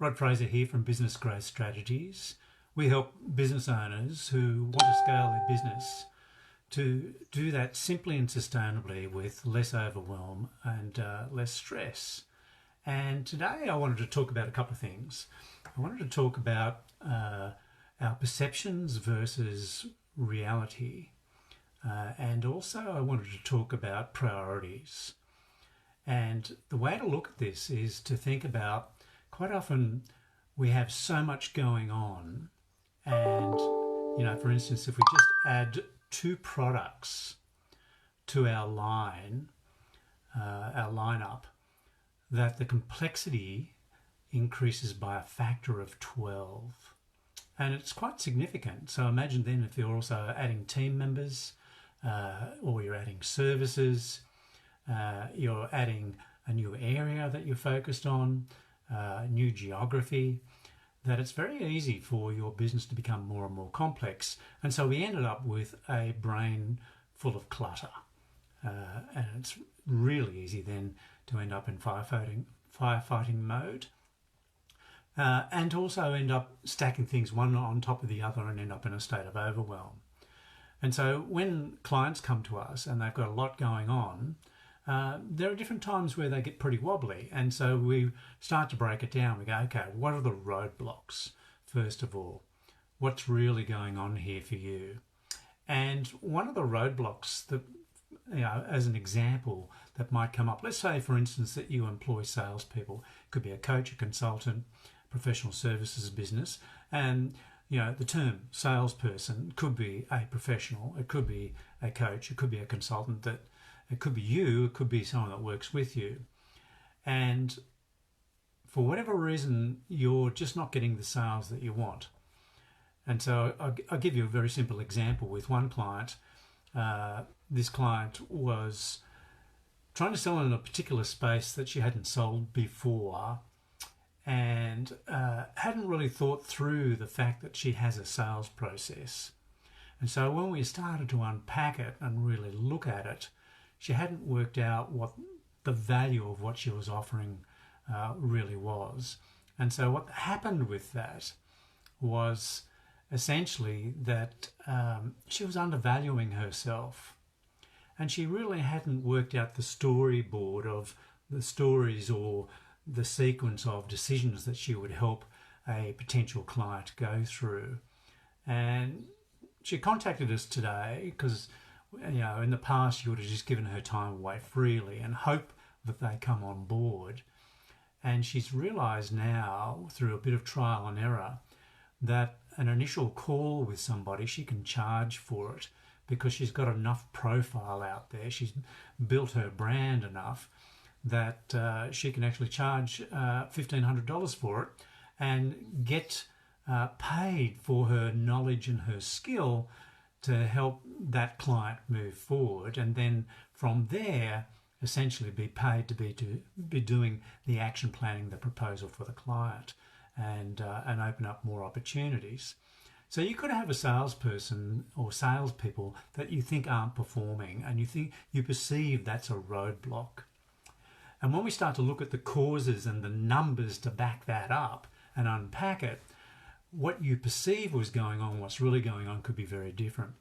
Rod Fraser here from Business Growth Strategies. We help business owners who want to scale their business to do that simply and sustainably with less overwhelm and less stress. And today I wanted to talk about a couple of things. I wanted to talk about our perceptions versus reality. And also I wanted to talk about priorities. And the way to look at this is to think about, quite often we have so much going on, and for instance, if we just add 2 products to our lineup, that the complexity increases by a factor of 12, and it's quite significant. So imagine then if you're also adding team members, or you're adding services, you're adding a new area that you're focused on, new geography, that it's very easy for your business to become more and more complex. And so we ended up with a brain full of clutter. And it's really easy then to end up in firefighting mode. And also end up stacking things one on top of the other and end up in a state of overwhelm. And so when clients come to us and they've got a lot going on, there are different times where they get pretty wobbly, and so we start to break it down. We go, okay, what are the roadblocks? First of all, what's really going on here for you? And one of the roadblocks that, as an example, that might come up, let's say, for instance, that you employ salespeople. It could be a coach, a consultant, professional services business, and the term salesperson could be a professional, it could be a coach, it could be a consultant, that it could be you, it could be someone that works with you. And for whatever reason, you're just not getting the sales that you want. And so I'll give you a very simple example with one client. This client was trying to sell in a particular space that she hadn't sold before, and hadn't really thought through the fact that she has a sales process. And so when we started to unpack it and really look at it, she hadn't worked out what the value of what she was offering really was. And so what happened with that was essentially that she was undervaluing herself. And she really hadn't worked out the storyboard of the stories or the sequence of decisions that she would help a potential client go through. And she contacted us today because in the past, you would have just given her time away freely and hope that they come on board. And she's realised now, through a bit of trial and error, that an initial call with somebody, she can charge for it because she's got enough profile out there. She's built her brand enough that she can actually charge $1,500 for it and get paid for her knowledge and her skill to help that client move forward, and then from there essentially be paid to be doing the action planning, the proposal for the client, and open up more opportunities. So you could have a salesperson or salespeople that you think aren't performing, and you perceive that's a roadblock. And when we start to look at the causes and the numbers to back that up and unpack it, what you perceive was going on, what's really going on, could be very different.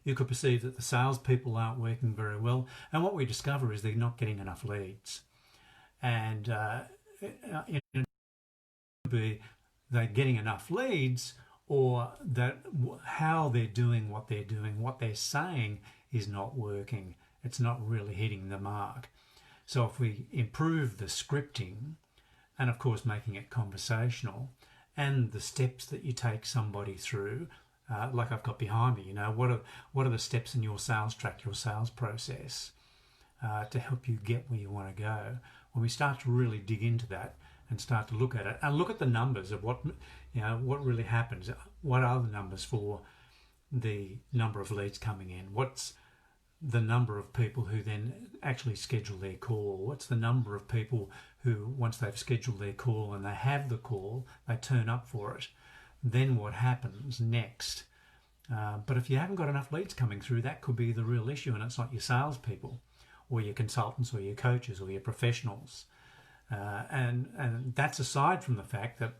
You could perceive that the salespeople aren't working very well, and what we discover is they're not getting enough leads. And it could be they're getting enough leads, or that how they're doing, what they're saying is not working. It's not really hitting the mark. So if we improve the scripting, and of course making it conversational, and the steps that you take somebody through, like I've got behind me, what are the steps in your sales track, your sales process, to help you get where you want to go. When we start to really dig into that and start to look at it and look at the numbers of what really happens, what are the numbers for the number of leads coming in, what's the number of people who then actually schedule their call, what's the number of people who, once they've scheduled their call and they have the call, they turn up for it, then what happens next. But if you haven't got enough leads coming through, that could be the real issue, and it's not your salespeople or your consultants or your coaches or your professionals. And that's aside from the fact that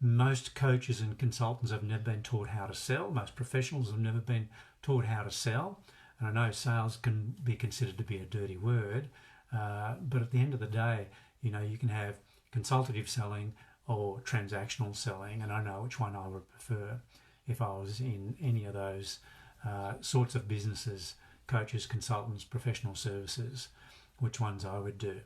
most coaches and consultants have never been taught how to sell. Most professionals have never been taught how to sell. And I know sales can be considered to be a dirty word, but at the end of the day, you can have consultative selling or transactional selling, and I know which one I would prefer if I was in any of those sorts of businesses, coaches, consultants, professional services, which ones I would do.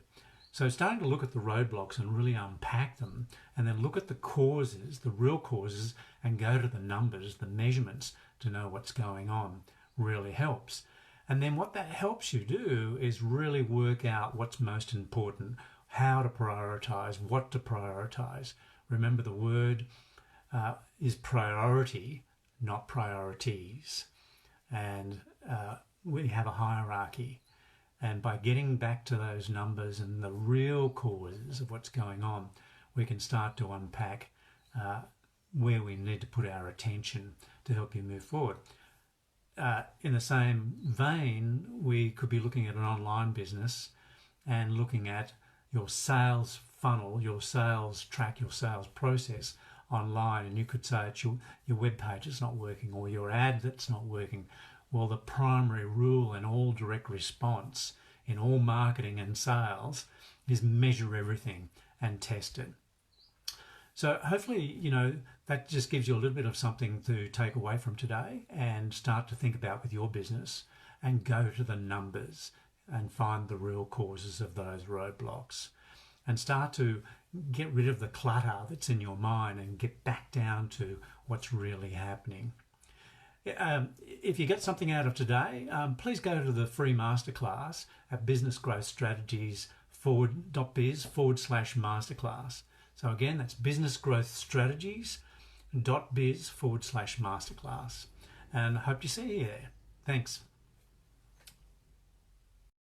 So starting to look at the roadblocks and really unpack them, and then look at the causes, the real causes, and go to the numbers, the measurements to know what's going on really helps. And then what that helps you do is really work out what's most important, how to prioritize, what to prioritize. Remember, the word is priority, not priorities. And we have a hierarchy. And by getting back to those numbers and the real causes of what's going on, we can start to unpack where we need to put our attention to help you move forward. In the same vein, we could be looking at an online business and looking at your sales funnel, your sales track, your sales process online, and you could say it's your web page is not working, or your ad that's not working. Well, the primary rule in all direct response, in all marketing and sales, is measure everything and test it. So hopefully, that just gives you a little bit of something to take away from today and start to think about with your business, and go to the numbers and find the real causes of those roadblocks, and start to get rid of the clutter that's in your mind and get back down to what's really happening. If you get something out of today, please go to the free masterclass at businessgrowthstrategies.biz/masterclass. So again, that's businessgrowthstrategies.biz/masterclass. And I hope to see you there. Thanks.